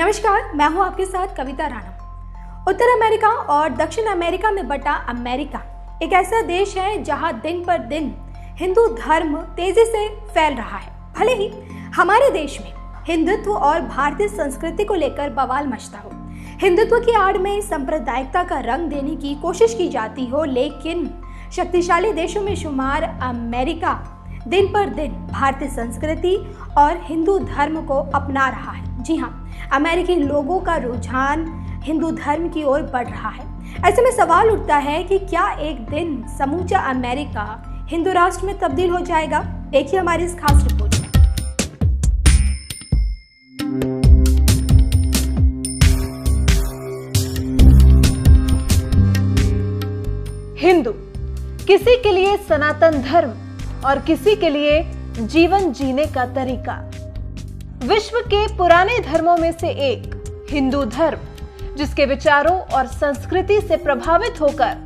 नमस्कार, मैं हूं आपके साथ कविता राणा। उत्तर अमेरिका और दक्षिण अमेरिका में बटा अमेरिका एक ऐसा देश है जहां दिन पर दिन हिंदू धर्म तेजी से फैल रहा है। भले ही हमारे देश में हिंदुत्व और भारतीय संस्कृति को लेकर बवाल मचता हो, हिंदुत्व की आड़ में सांप्रदायिकता का रंग देने की कोशिश की जाती हो, लेकिन शक्तिशाली देशों में शुमार अमेरिका दिन पर दिन भारतीय संस्कृति और हिंदू धर्म को अपना रहा है। जी हाँ, अमेरिकी लोगों का रुझान हिंदू धर्म की ओर बढ़ रहा है। ऐसे में सवाल उठता है कि क्या एक दिन समूचा अमेरिका हिंदू राष्ट्र में तब्दील हो जाएगा? देखिए हमारी इस खास रिपोर्ट में। हिंदू किसी के लिए सनातन धर्म और किसी के लिए जीवन जीने का तरीका। विश्व के पुराने धर्मों में से एक हिंदू धर्म, जिसके विचारों और संस्कृति से प्रभावित होकर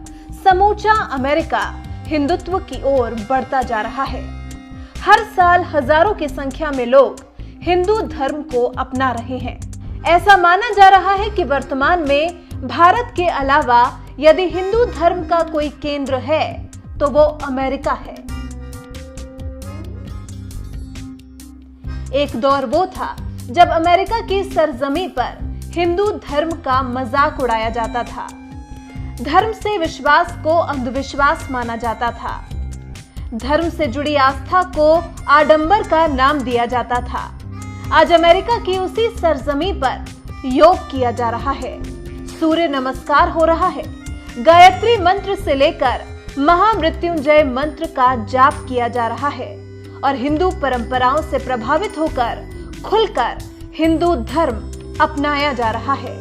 समूचा अमेरिका हिंदुत्व की ओर बढ़ता जा रहा है। हर साल हजारों की संख्या में लोग हिंदू धर्म को अपना रहे हैं। ऐसा माना जा रहा है कि वर्तमान में भारत के अलावा यदि हिंदू धर्म का कोई केंद्र है तो वो अमेरिका है। एक दौर वो था जब अमेरिका की सरजमी पर हिंदू धर्म का मजाक उड़ाया जाता था। धर्म से विश्वास को अंधविश्वास माना जाता था। धर्म से जुड़ी आस्था को आडंबर का नाम दिया जाता था। आज अमेरिका की उसी सरजमी पर योग किया जा रहा है, सूर्य नमस्कार हो रहा है, गायत्री मंत्र से लेकर महामृत्युंजय मंत्र का जाप किया जा रहा है और हिंदू परंपराओं से प्रभावित होकर खुलकर हिंदू धर्म अपनाया जा रहा है।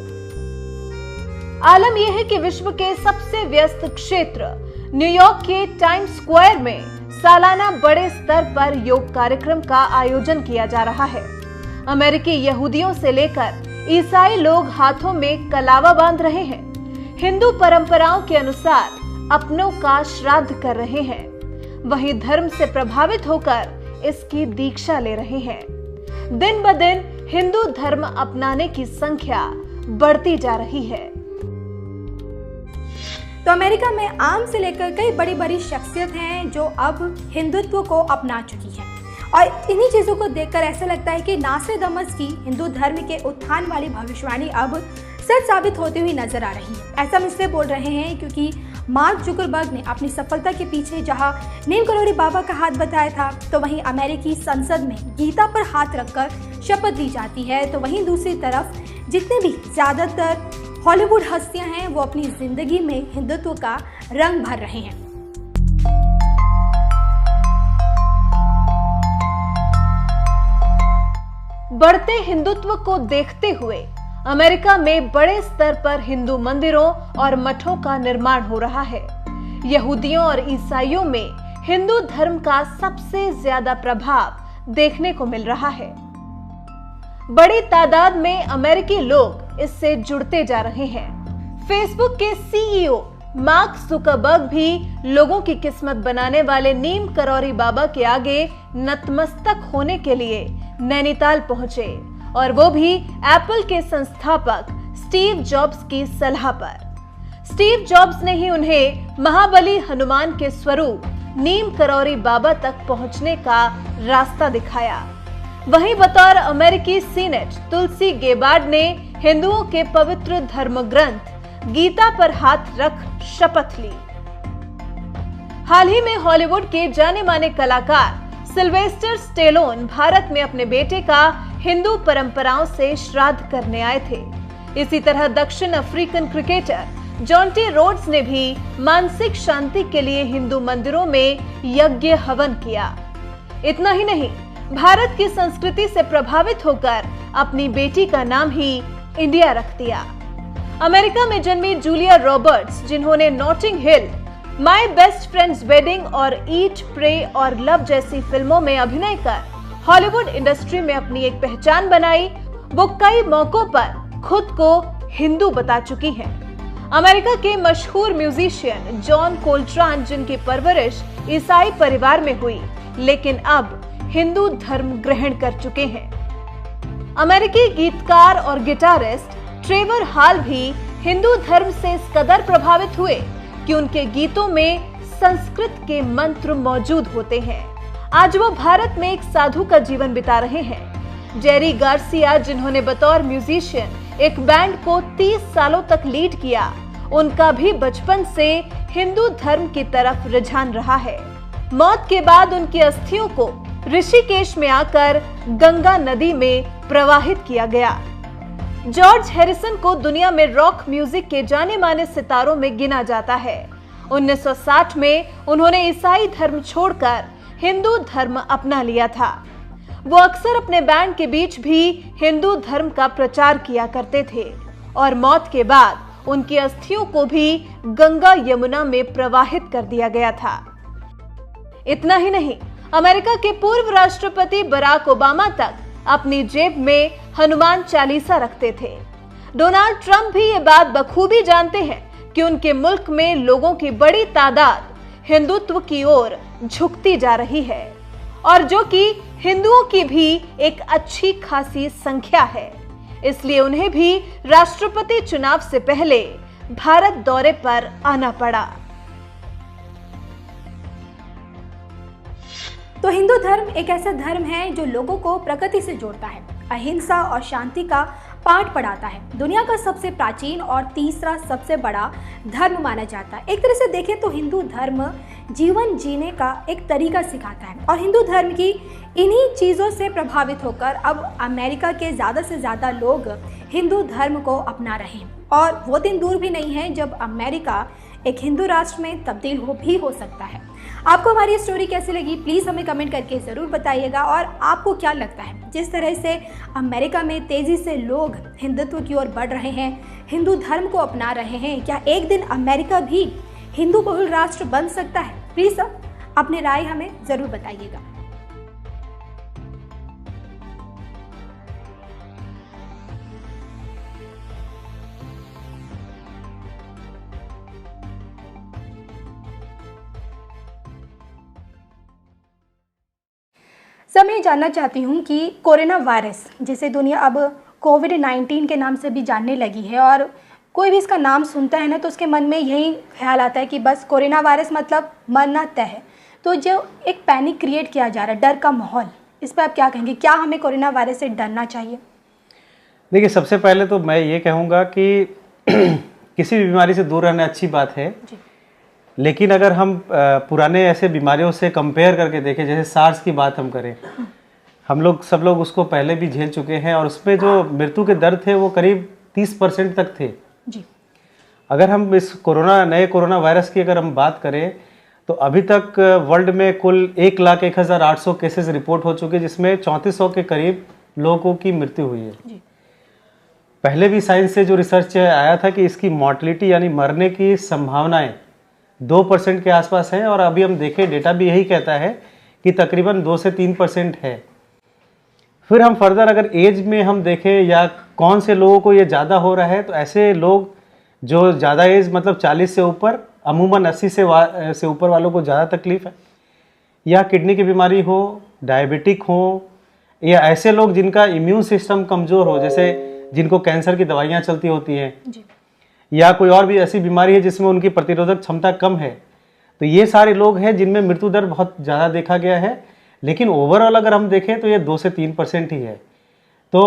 आलम यह है कि विश्व के सबसे व्यस्त क्षेत्र न्यूयॉर्क के टाइम्स स्क्वायर में सालाना बड़े स्तर पर योग कार्यक्रम का आयोजन किया जा रहा है। अमेरिकी यहूदियों से लेकर ईसाई लोग हाथों में कलावा बांध रहे हैं, हिंदू परंपराओं के अनुसार अपनों का श्राद्ध कर रहे हैं, वहीं धर्म से प्रभावित होकर इसकी दीक्षा ले रहे हैं। दिन ब दिन हिंदू धर्म अपनाने की संख्या बढ़ती जा रही है। तो अमेरिका में आम से लेकर कई बड़ी बड़ी शख्सियत हैं जो अब हिंदुत्व को अपना चुकी है और इन्हीं चीजों को देखकर ऐसा लगता है कि नास्ट्राडामस की हिंदू धर्म के उत्थान वाली भविष्यवाणी अब सच साबित होती हुई नजर आ रही है। ऐसा हम इसलिए बोल रहे हैं क्योंकि मार्क जुकरबर्ग ने अपनी सफलता के पीछे जहां नीम करोली बाबा का हाथ बताया था, तो वहीं अमेरिकी संसद में गीता पर हाथ रखकर शपथ ली जाती है। तो वहीं दूसरी तरफ जितने भी ज्यादातर हॉलीवुड हस्तियां हैं वो अपनी जिंदगी में हिंदुत्व का रंग भर रहे हैं। बढ़ते हिंदुत्व को देखते हुए अमेरिका में बड़े स्तर पर हिंदू मंदिरों और मठों का निर्माण हो रहा है। यहूदियों और ईसाइयों में हिंदू धर्म का सबसे ज्यादा प्रभाव देखने को मिल रहा है। बड़ी तादाद में अमेरिकी लोग इससे जुड़ते जा रहे हैं। फेसबुक के सीईओ मार्क जुकरबर्ग भी लोगों की किस्मत बनाने वाले नीम करोली बाबा के आगे नतमस्तक होने के लिए नैनीताल पहुंचे, और वो भी एप्पल के संस्थापक स्टीव जॉब्स की सलाह पर। स्टीव जॉब्स ने ही उन्हें महाबली हनुमान के स्वरूप नीम करोली बाबा तक पहुंचने का रास्ता दिखाया। वहीं बतौर अमेरिकी सीनेट तुलसी गेबार्ड ने हिंदुओं के पवित्र धर्म ग्रंथ गीता पर हाथ रख शपथ ली। हाल ही में हॉलीवुड के जाने माने कलाकार सिल्वेस्टर स्टेलोन भारत में अपने बेटे का हिंदू परंपराओं से श्राद्ध करने आए थे। इसी तरह दक्षिण अफ्रीकन क्रिकेटर जॉन्टी रोड्स ने भी मानसिक शांति के लिए हिंदू मंदिरों में यज्ञ हवन किया। इतना ही नहीं, भारत की संस्कृति से प्रभावित होकर अपनी बेटी का नाम ही इंडिया रख दिया। अमेरिका में जन्मी जूलिया रॉबर्ट्स, जिन्होंने Notting Hill, my best friend's wedding और ईट प्रे और लव जैसी फिल्मों में अभिनय कर हॉलीवुड इंडस्ट्री में अपनी एक पहचान बनाई, वो कई मौकों पर खुद को हिंदू बता चुकी हैं। अमेरिका के मशहूर म्यूजिशियन जॉन कोल्ट्रान, जिनकी परवरिश ईसाई परिवार में हुई, लेकिन अब हिंदू धर्म ग्रहण कर चुके हैं। अमेरिकी गीतकार और गिटारिस्ट ट्रेवर हॉल भी हिंदू धर्म से इस कदर प्रभावित हुए कि उनके गीतों में संस्कृत के मंत्र मौजूद होते हैं। आज वो भारत में एक साधु का जीवन बिता रहे हैं। जेरी गार्सिया, जिन्होंने बतौर म्यूजिशियन एक बैंड को 30 सालों तक लीड किया, उनका भी बचपन से हिंदू धर्म की तरफ रुझान रहा है। मौत के बाद उनकी अस्थियों को ऋषिकेश में आकर गंगा नदी में प्रवाहित किया गया। जॉर्ज हैरिसन को दुनिया में रॉक म्यूजिक के जाने माने सितारों में गिना जाता है। 1960 में उन्होंने ईसाई धर्म छोड़कर हिंदू धर्म अपना लिया था। वो अक्सर अपने बैंड के बीच भी हिंदू धर्म का प्रचार किया करते थे और मौत के बाद उनकी अस्थियों को भी गंगा यमुना में प्रवाहित कर दिया गया था। इतना ही नहीं, अमेरिका के पूर्व राष्ट्रपति बराक ओबामा तक अपनी जेब में हनुमान चालीसा रखते थे। डोनाल्ड ट्रंप भी ये बात बखूबी जानते हैं कि उनके मुल्क में लोगों की बड़ी तादाद हिंदुत्व की ओर झुकती जा रही है और जो कि हिंदुओं की भी एक अच्छी खासी संख्या है। इसलिए उन्हें भी राष्ट्रपति चुनाव से पहले भारत दौरे पर आना पड़ा। तो हिंदू धर्म एक ऐसा धर्म है जो लोगों को प्रकृति से जोड़ता है, अहिंसा और शांति का पाठ पढ़ाता है। दुनिया का सबसे प्राचीन और तीसरा सबसे बड़ा धर्म माना जाता है। एक तरह से देखें तो हिंदू धर्म जीवन जीने का एक तरीका सिखाता है और हिंदू धर्म की इन्हीं चीज़ों से प्रभावित होकर अब अमेरिका के ज़्यादा से ज़्यादा लोग हिंदू धर्म को अपना रहे हैं और वो दिन दूर भी नहीं है जब अमेरिका एक हिंदू राष्ट्र में तब्दील हो सकता है। आपको हमारी स्टोरी कैसी लगी प्लीज़ हमें कमेंट करके ज़रूर बताइएगा और आपको क्या लगता है जिस तरह से अमेरिका में तेज़ी से लोग हिंदुत्व की ओर बढ़ रहे हैं, हिंदू धर्म को अपना रहे हैं, क्या एक दिन अमेरिका भी हिंदू बहुल राष्ट्र बन सकता है? प्लीज़ अपनी राय हमें ज़रूर बताइएगा। सर, मैं जानना चाहती हूँ कि कोरोना वायरस जिसे दुनिया अब कोविड-19 के नाम से भी जानने लगी है और कोई भी इसका नाम सुनता है ना तो उसके मन में यही ख्याल आता है कि बस कोरोना वायरस मतलब मरना तय है। तो जो एक पैनिक क्रिएट किया जा रहा है, डर का माहौल, इस पर आप क्या कहेंगे? क्या हमें कोरोना वायरस से डरना चाहिए? देखिए, सबसे पहले तो मैं ये कहूँगा कि किसी भी बीमारी से दूर रहना अच्छी बात है जी। लेकिन अगर हम पुराने ऐसे बीमारियों से कंपेयर करके देखें, जैसे सार्स की बात हम करें, हम सब लोग उसको पहले भी झेल चुके हैं और उसमें जो मृत्यु के दर थे वो करीब 30% तक थे जी। अगर हम इस नए कोरोना वायरस की अगर हम बात करें तो अभी तक वर्ल्ड में कुल 1,01,800 केसेस रिपोर्ट हो चुके, जिसमें 3400 के करीब लोगों की मृत्यु हुई है जी। पहले भी साइंस से जो रिसर्च आया था कि इसकी मॉर्टलिटी यानी मरने की संभावनाएं 2% के आसपास है और अभी हम देखें डेटा भी यही कहता है कि तकरीबन 2 से 3% है। फिर हम फर्दर अगर एज में हम देखें या कौन से लोगों को ये ज़्यादा हो रहा है, तो ऐसे लोग जो ज़्यादा एज मतलब 40 से ऊपर, अमूमन 80 से ऊपर वालों को ज़्यादा तकलीफ है, या किडनी की बीमारी हो, डायबिटिक हो, या ऐसे लोग जिनका इम्यून सिस्टम कमज़ोर हो, जैसे जिनको कैंसर की दवाइयाँ चलती होती हैं, या कोई और भी ऐसी बीमारी है जिसमें उनकी प्रतिरोधक क्षमता कम है, तो ये सारे लोग हैं जिनमें मृत्यु दर बहुत ज़्यादा देखा गया है। लेकिन ओवरऑल अगर हम देखें तो ये 2 से 3% ही है। तो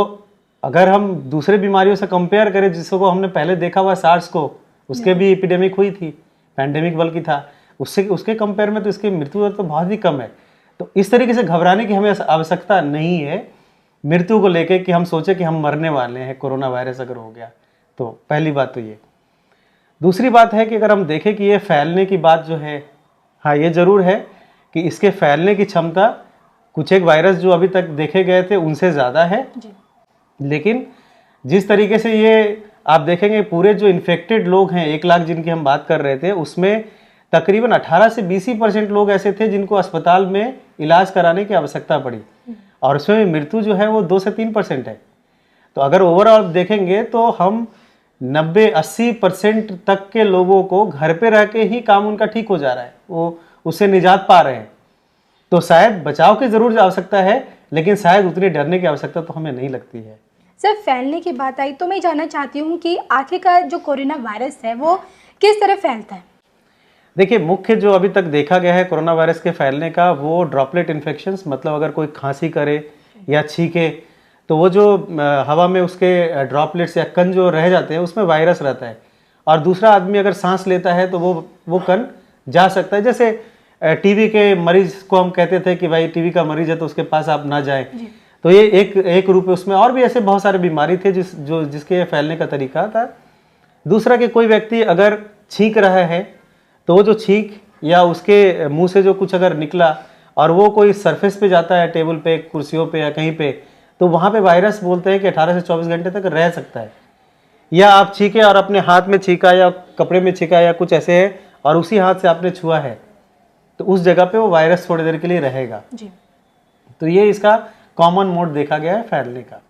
अगर हम दूसरे बीमारियों से कंपेयर करें, जिसको हमने पहले देखा हुआ सार्स को, उसके भी एपिडेमिक हुई थी, पैंडेमिक बल्कि था, उसके कंपेयर में तो इसकी मृत्यु दर तो बहुत ही कम है। तो इस तरीके से घबराने की हमें आवश्यकता नहीं है मृत्यु को लेकर कि हम सोचे कि हम मरने वाले हैं कोरोना वायरस अगर हो गया। तो पहली बात तो ये। दूसरी बात है कि अगर हम देखें कि ये फैलने की बात जो है, हाँ ये ज़रूर है कि इसके फैलने की क्षमता कुछ एक वायरस जो अभी तक देखे गए थे उनसे ज़्यादा है जी। लेकिन जिस तरीके से ये आप देखेंगे पूरे जो इन्फेक्टेड लोग हैं 1 लाख जिनकी हम बात कर रहे थे, उसमें तकरीबन 18 से 20% लोग ऐसे थे जिनको अस्पताल में इलाज कराने की आवश्यकता पड़ी और उसमें मृत्यु जो है वो 2 से 3% है। तो अगर ओवरऑल देखेंगे तो हम 90-80% तक के लोगों को घर पे रह के ही काम उनका ठीक हो जा रहा है, वो उससे निजात पा रहे हैं। तो शायद बचाव की ज़रूर आवश्यकता है, लेकिन शायद उतनी डरने की आवश्यकता तो हमें नहीं लगती है। सर, फैलने की बात आई तो मैं जानना चाहती हूँ कि आखिरकार जो कोरोना वायरस है वो किस तरह फैलता है? देखिए, मुख्य जो अभी तक देखा गया है कोरोना वायरस के फैलने का, वो ड्रॉपलेट इन्फेक्शंस, मतलब अगर कोई खांसी करे या छींके तो वो जो हवा में उसके ड्रॉपलेट्स या कण जो रह जाते हैं उसमें वायरस रहता है, और दूसरा आदमी अगर सांस लेता है तो वो कण जा सकता है। जैसे टीबी के मरीज को हम कहते थे कि भाई टीबी का मरीज है तो उसके पास आप ना जाएं, तो ये एक रूप है उसमें। और भी ऐसे बहुत सारे बीमारी थे जिसके फैलने का तरीका था। दूसरा कि कोई व्यक्ति अगर छींक रहा है तो वो जो छींक या उसके मुंह से जो कुछ अगर निकला और वो कोई सरफेस पे जाता है, टेबल पे, कुर्सियों पे या कहीं पे, तो वहाँ पे वायरस बोलते हैं कि 18 से 24 घंटे तक रह सकता है। या आप छींके और अपने हाथ में छींका या कपड़े में छींका या कुछ ऐसे है और उसी हाथ से आपने छुआ है तो उस जगह पे वो वायरस थोड़ी देर के लिए रहेगा। जी। तो ये इसका कॉमन मोड देखा गया है फैलने का।